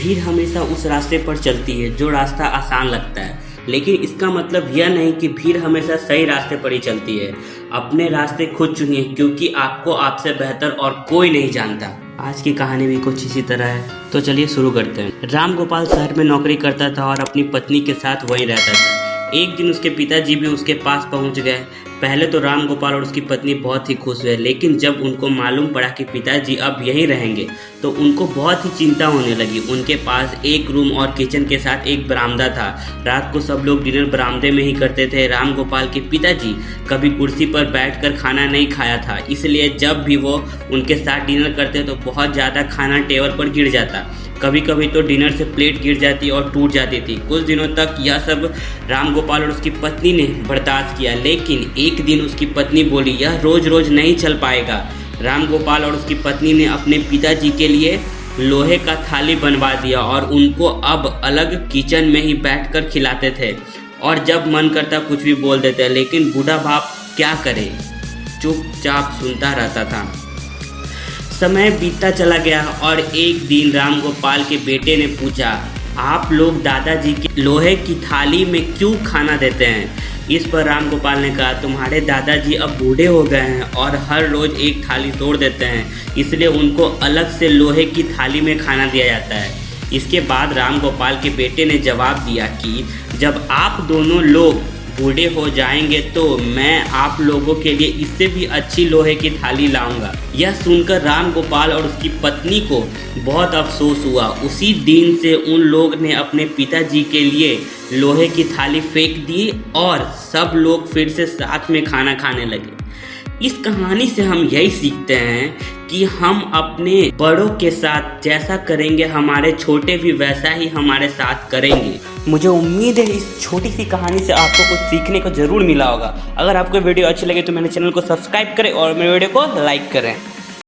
भीड़ हमेशा उस रास्ते पर चलती है जो रास्ता आसान लगता है, लेकिन इसका मतलब यह नहीं कि भीड़ हमेशा सही रास्ते पर ही चलती है। अपने रास्ते खुद चुनिए, क्योंकि आपको आपसे बेहतर और कोई नहीं जानता। आज की कहानी भी कुछ इसी तरह है, तो चलिए शुरू करते हैं। राम गोपाल शहर में नौकरी करता था और अपनी पत्नी के साथ वहीं रहता था। एक दिन उसके पिताजी भी उसके पास पहुंच गए। पहले तो राम गोपाल और उसकी पत्नी बहुत ही खुश हुए, लेकिन जब उनको मालूम पड़ा कि पिताजी अब यहीं रहेंगे तो उनको बहुत ही चिंता होने लगी। उनके पास एक रूम और किचन के साथ एक बरामदा था। रात को सब लोग डिनर बरामदे में ही करते थे। राम गोपाल के पिताजी कभी कुर्सी पर बैठकर खाना नहीं खाया था, इसलिए जब भी वो उनके साथ डिनर करते तो बहुत ज़्यादा खाना टेबल पर गिर जाता। कभी कभी तो डिनर से प्लेट गिर जाती और टूट जाती थी। कुछ दिनों तक यह सब राम गोपाल और उसकी पत्नी ने बर्दाश्त किया, लेकिन एक दिन उसकी पत्नी बोली, यह रोज़ रोज़ नहीं चल पाएगा। राम गोपाल और उसकी पत्नी ने अपने पिताजी के लिए लोहे का थाली बनवा दिया और उनको अब अलग किचन में ही बैठकर खिलाते थे और जब मन करता कुछ भी बोल देते, लेकिन बूढ़ा बाप क्या करे, चुपचाप सुनता रहता था। समय बीतता चला गया और एक दिन राम गोपाल के बेटे ने पूछा, आप लोग दादाजी के लोहे की थाली में क्यों खाना देते हैं? इस पर राम गोपाल ने कहा, तुम्हारे दादाजी अब बूढ़े हो गए हैं और हर रोज़ एक थाली तोड़ देते हैं, इसलिए उनको अलग से लोहे की थाली में खाना दिया जाता है। इसके बाद राम गोपाल के बेटे ने जवाब दिया कि जब आप दोनों लोग बूढ़े हो जाएंगे तो मैं आप लोगों के लिए इससे भी अच्छी लोहे की थाली लाऊंगा। यह सुनकर राम गोपाल और उसकी पत्नी को बहुत अफसोस हुआ। उसी दिन से उन लोग ने अपने पिताजी के लिए लोहे की थाली फेंक दी और सब लोग फिर से साथ में खाना खाने लगे। इस कहानी से हम यही सीखते हैं कि हम अपने बड़ों के साथ जैसा करेंगे, हमारे छोटे भी वैसा ही हमारे साथ करेंगे। मुझे उम्मीद है इस छोटी सी कहानी से आपको कुछ सीखने को ज़रूर मिला होगा। अगर आपको वीडियो अच्छी लगे तो मेरे चैनल को सब्सक्राइब करें और मेरे वीडियो को लाइक करें।